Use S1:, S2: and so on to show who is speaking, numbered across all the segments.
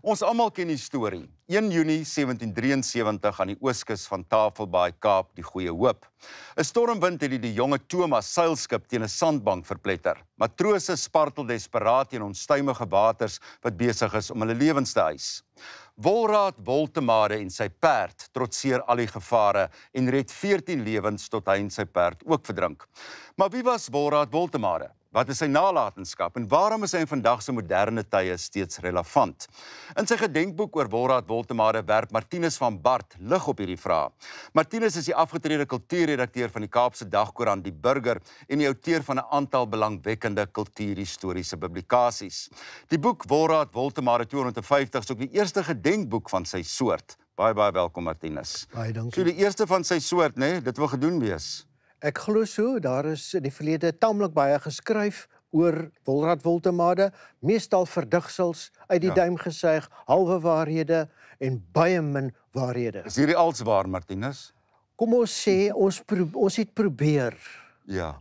S1: Ons almal ken die storie. 1 Junie 1773 aan die ooskus van Tafelbaai, Kaap, die Goeie Hoop. 'n Stormwind het die jonge Thomas seilskip teen 'n sandbank verpletter. Matrose spartel desperaat teen onstuimige waters wat besig is om hulle lewens te eis. Wolraad Woltemade en sy perd trotseer al die gevare en red 14 lewens tot hy en sy perd ook verdrink. Maar wie was Wolraad Woltemade? Wat is sy nalatenskap en waarom is hy in vandag se moderne tye steeds relevant? In sy gedenkboek oor Wolraad Woltemade werp Martinus van Bart lig op hierdie vraag. Martinus is die afgetrede kultuurredakteur van die Kaapse Dagkoerant Die Burger en die outeur van 'n aantal belangwekkende kultuurhistoriese publikasies. Die boek Wolraad Woltemade 250 is ook die eerste gedenkboek van sy soort. Baie welkom Martinus.
S2: Baie dankie.
S1: So die eerste van sy soort, né? Dit wil gedoen wees.
S2: Ek glo so, daar is in die verlede taamlik baie geskryf oor Wolraad Woltemade, meestal verdigsels uit die duim gesuig, halwe waarhede en baie min waarhede.
S1: Is hierdie als waar, Martinus?
S2: Kom ons sê, ons het probeer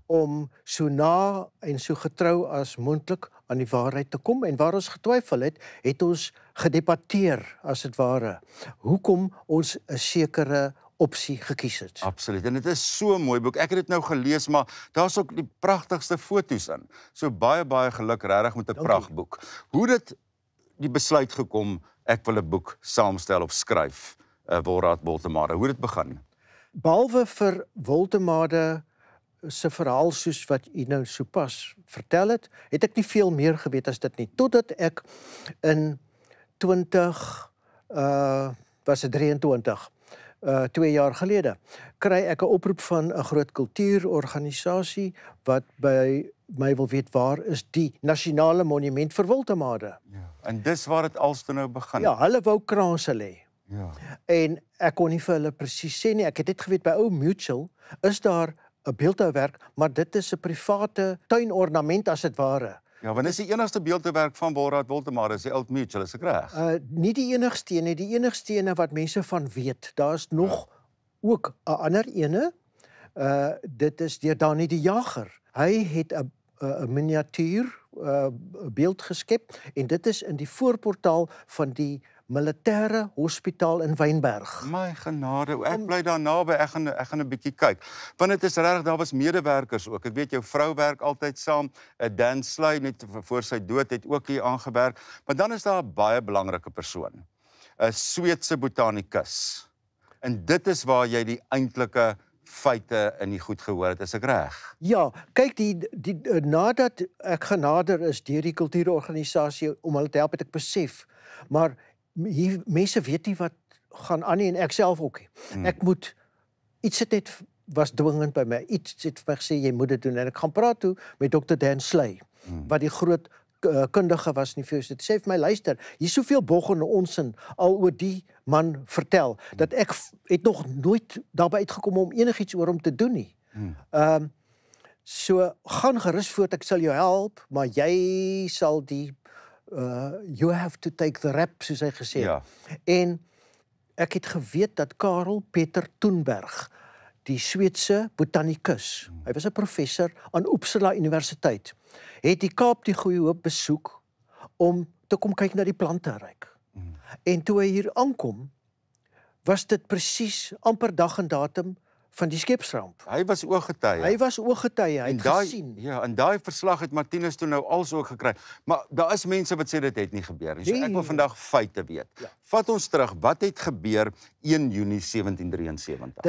S2: om so na en so getrou as moontlik aan die waarheid te kom, en waar ons getwyfel het, het ons gedebatteer, as dit ware, hoekom ons 'n sekere opsie gekies het.
S1: Absoluut, en dit is so 'n mooi boek. Ek het dit nou gelees, maar daar's ook die pragtigste foto's in. So baie geluk regtig met 'n prachtboek. Hoe dit die besluit gekom, ek wil 'n boek saamstel of skryf, Wolraad Woltemade, hoe dit begin?
S2: Behalwe vir Woltemade se verhaal soos wat u nou sopas vertel het ek nie veel meer geweet as dit nie, totdat ek in 23 2 jaar gelede, kry ek 'n oproep van 'n groot kultuurorganisasie wat by my wil weet waar is die nasionale monument vir Woltemade.
S1: Ja. En dis waar dit alste nou begin.
S2: Ja, hulle wou kranse lê.
S1: Ja.
S2: En ek kon nie vir hulle presies sê nie. Ek het net geweet by ou Mutual is daar 'n beeldhouwerk, maar dit is 'n private tuinornament as dit ware.
S1: Ja, want dis die enigste beeldhouwerk van Wolraad Woltemade, is die Old Mutual, is ek reg?
S2: Nie die enigste ene, die enigste ene wat mense van weet. Daar's nog ook 'n ander ene. Dit is deur Dani die Jager. Hy het 'n miniatuur beeld geskep en dit is in die voorportaal van die militêre hospitaal in Wynberg.
S1: My genade, ek bly daar naby, ek gaan 'n bietjie kyk. Want dit is regtig, daar was medewerkers ook. Ek weet jou vrou werk altyd saam, Dan Sly net voor sy dood het ook hier aangewerk, maar dan is daar 'n baie belangrike persoon, 'n Sweedse botanikus. En dit is waar jy die eintlike feite in die goed gehoor het, is ek reg?
S2: Ja, kyk, nadat ek genader is deur die kultuurorganisasie om hulle te help, het ek besef, maar hier, mense weet nie wat gaan aan nie, en ek self ook nie. Ek moet, iets het net was dwingend by my, iets het vir my gesê, jy moet dit doen, en ek gaan praat toe met Dr. Dan Sly, wat die groot kundige was nie vir jou, sê vir my, luister, hier is soveel bog en onsin al oor die man vertel, dat ek het nog nooit daarby uitgekom om enigiets oor hom te doen nie. So, gaan gerus voort, ek sal jou help, maar jy sal die you have to take the rap, soos hy gesê.
S1: Ja.
S2: En ek het geweet dat Karel Peter Thunberg, die Sweedse botanikus, hy was 'n professor aan Uppsala Universiteit, het die Kaap die Goeie Hoop besoek om te kom kyk na die planteryk. En toe hy hier aankom, was dit presies amper dag en datum van die skepsramp.
S1: Hy was ooggetuie.
S2: Hy was ooggetuie, hy het gesien.
S1: Ja, en daai verslag het Martinus toe nou als ook gekry. Maar daar is mense wat sê dit het nie gebeur nie. So ek wil vandag feite weet. Ja. Vat ons terug, wat het gebeur 1 Junie 1773?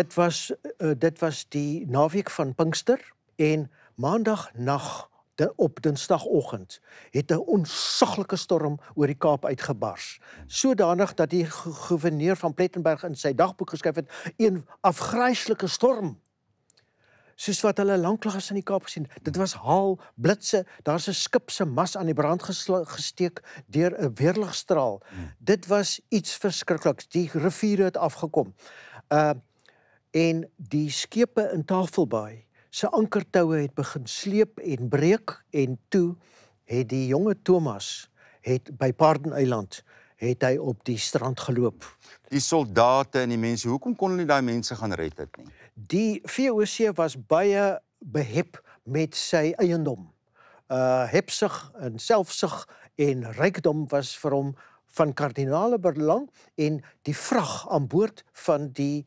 S2: Dit was die naweek van Pinkster en maandagnag op Dinsdagoggend het 'n onsaglike storm oor die Kaap uitgebars. Sodanig dat die gouverneur van Plettenberg in sy dagboek geskryf het, 'n afgryslike storm. Soos wat hulle lanklaas in die Kaap gesien. Dit was haal, blitse, daar's 'n skip se mas aan die brand gesteek deur 'n weerligstraal. Dit was iets verskrikliks. Die riviere het afgekom. En die skepe in Tafelbaai se ankertoue het begin sleep en breek, en toe het die jonge Thomas by Paardeneiland het hy op die strand geloop.
S1: Die soldate en die mense, hoekom kon hulle nie daai mense gaan red het nie?
S2: Die VOC was baie behep met sy eiendom. Hebsug en selfsug en rykdom was vir hom van kardinale belang en die vrag aan boord van die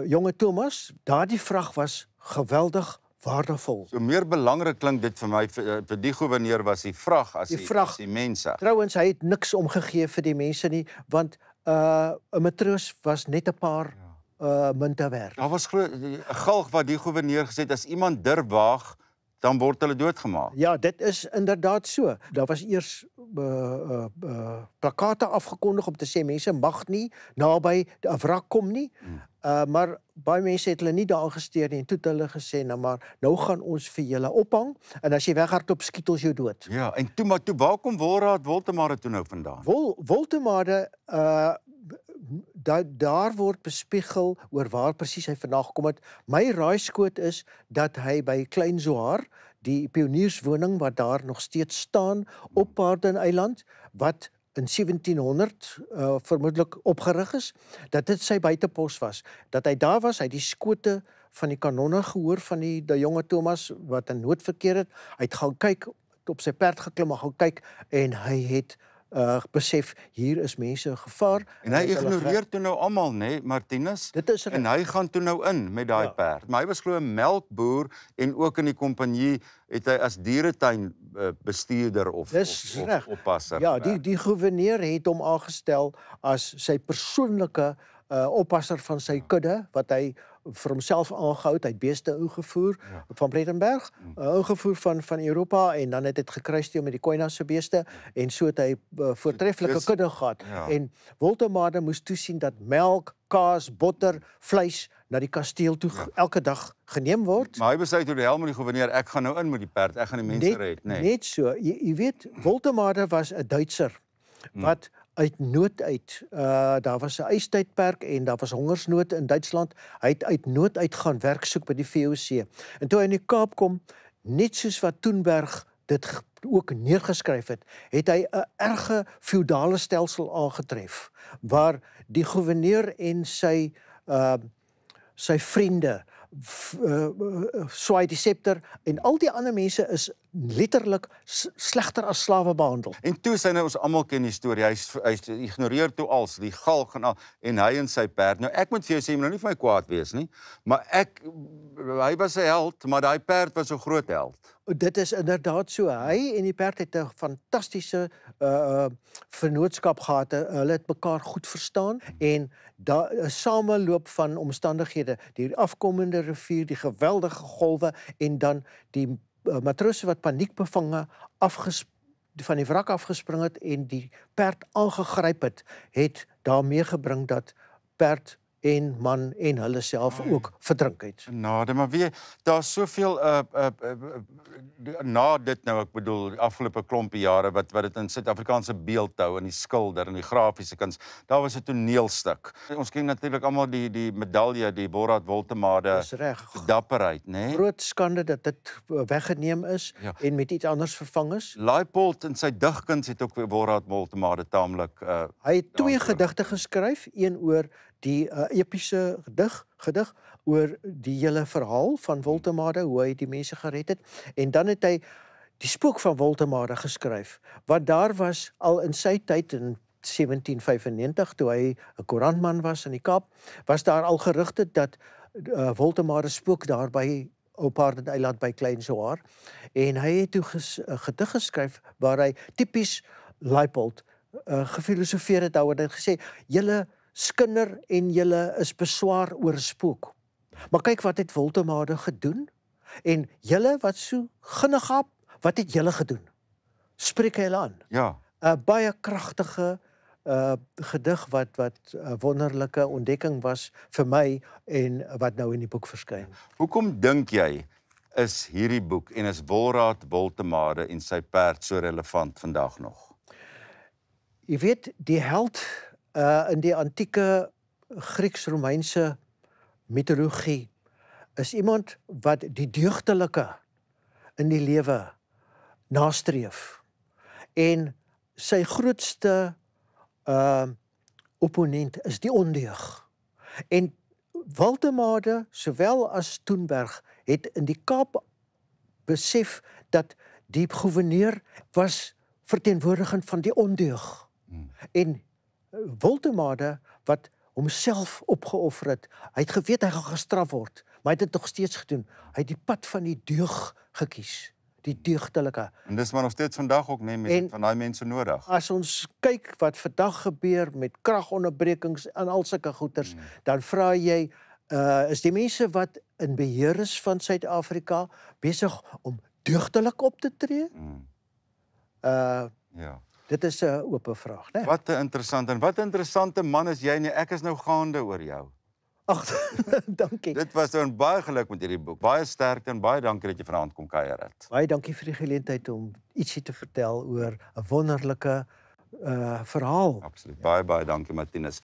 S2: jonge Thomas, daardie vrag was geweldig waardevol.
S1: So meer belangrik klink dit vir my, vir die gouverneur was die vrag as die mense.
S2: Trouwens, hy het niks omgegee vir die mense nie, want 'n matroos was net 'n paar munte werd.
S1: Daar was 'n galg wat die gouverneur gesê het, as iemand durf waag, dan word hulle doodgemaak.
S2: Ja, dit is inderdaad so. Daar was eers plakate afgekondig om te sê mense mag nie naby 'n wrak kom nie. Maar baie mense het hulle nie daar gesteer nie en toe het hulle gesê nou gaan ons vir julle ophang en as jy weghardloop skiet ons jou dood.
S1: Ja, en toe waar kom Wolraad Woltemade toe nou vandaan?
S2: Woltemade daar word bespiegel oor waar presies hy vandaan gekom het. My raaiskoot is dat hy by Klein Zoar, die pionierswoning wat daar nog steeds staan op Paardeneiland, wat in 1700 vermoedelik opgerig is, dat dit sy buitepos was. Dat hy daar was, hy het die skote van die kanonne gehoor van die jonge Thomas wat in noodverkeer het. Hy het gaan kyk, op sy perd geklim en gaan kyk en hy het besef, hier is mense in gevaar.
S1: En hy ignoreer toe nou almal, né, Martinus?
S2: Dit is
S1: en hy gaan toe nou in met daai perd. Maar hy was glo 'n melkboer en ook in die kompanjie het hy as dieretuin bestuurder of oppasser.
S2: Ja, die gouverneur het hom aangestel as sy persoonlike oppasser van sy kudde, wat hy vir homself aangehou het. Hy het beeste ingevoer van Brettenberg, ingevoer van Europa en dan het dit gekruisdeel met die Koina se beeste en so het hy voortreffelike kudde gehad. En Woltemade moes toesien dat melk, kaas, botter, vleis na die kasteel toe elke dag geneem word.
S1: Maar hy besluit toe die hel met die gouverneur, ek gaan nou in met die perd, ek gaan die mense red, nee.
S2: Net so, jy weet, Woltemade was 'n Duitser wat uit nood uit, daar was 'n ystydperk en daar was hongersnood in Duitsland. Hy het uit nood uit gaan werk soek by die VOC. En toe hy in die Kaap kom, net soos wat Toenberg dit ook neergeskryf het, het hy 'n erge feudale stelsel aangetref, waar die gouverneur en sy vriende swaai die scepter en al die ander mense is letterlik slegter as slawe behandel.
S1: En toe sy nou ons almal ken die storie, hy ignoreer toe als die galg en hy en sy perd. Nou ek moet vir jou sê, nou nie vir my kwaad wees nie, maar hy was 'n held, maar daai perd was 'n groot held.
S2: Dit is inderdaad so. Hy en die perd het 'n fantastiese vennootskap gehad. Hulle het mekaar goed verstaan en daar 'n sameloop van omstandighede, die afkomende rivier, die geweldige golwe en dan die matrose wat paniekbevange van die wrak afgespring het en die perd aangegryp het daarmee gebring dat perd en man en hulle self ook verdrink het.
S1: Maar weet, daar's soveel na dit nou, ek bedoel, die afgelope klompie jare wat dit in Suid-Afrikaanse beeldhou en die skilder en die grafiese kuns, daar was 'n toneelstuk. Ons ken natuurlik almal die medalje, die Wolraad Woltemade dapperheid, né?
S2: Groot skande dat dit weggeneem is en met iets anders vervang is.
S1: Leipold in sy digkuns het ook Wolraad Woltemade taamlik
S2: hy het 2 gedigte geskryf, een oor die epiese gedig oor die hele verhaal van Woltemade, hoe hy die mense gered het, en dan het hy die spook van Woltemade geskryf, wat daar was al in sy tyd in 1795, toe hy 'n koerantman was in die Kaap, was daar al gerugte dat Woltemade spook daar by op Paardeneiland by Klein Zoar, en hy het toe 'n gedig geskryf waar hy tipies Leipold gefilosofeer het daaroor, en gesê, julle skinder en julle is beswaar oor 'n spook. Maar kyk wat het Woltemade gedoen, en julle wat so ginnegap, wat het julle gedoen? Spreek hy hulle aan.
S1: Ja.
S2: 'n Baie kragtige gedig wat 'n wonderlike ontdekking was vir my en wat nou in die boek verskyn.
S1: Hoekom dink jy is hierdie boek en is Wolraad Woltemade en sy perd so relevant vandag nog?
S2: Jy weet, die held in die antieke Grieks-Romeinse mitologie is iemand wat die deugdelike in die lewe nastreef. En sy grootste opponent is die ondeug. En Woltemade, sowel as Toenberg, het in die Kaap besef dat die gouverneur was verteenwoordigend van die ondeug. En Woltemade wat homself opgeoffer het. Hy het geweet hy gaan gestraf word, maar hy het dit nog steeds gedoen. Hy het die pad van die deug gekies, die deugdelike.
S1: En dis maar nog steeds vandag ook, nee, met van daai mense nodig.
S2: As ons kyk wat vandag gebeur met kragonderbrekings en al sulke goeters, dan vra jy, is die mense wat in beheer is van Suid-Afrika besig om deugdelik op te tree?
S1: Ja.
S2: Dit is 'n oop vraag, né?
S1: Wat 'n interessante man is jy nie. Ek is nou gaande oor jou.
S2: Ag, dankie.
S1: Dit was 'n baie geluk met hierdie boek. Baie sterkte en baie dankie dat jy vanaand kom kuier het.
S2: Baie dankie vir die geleentheid om ietsie te vertel oor 'n wonderlike verhaal.
S1: Absoluut. Baie dankie, Martinus.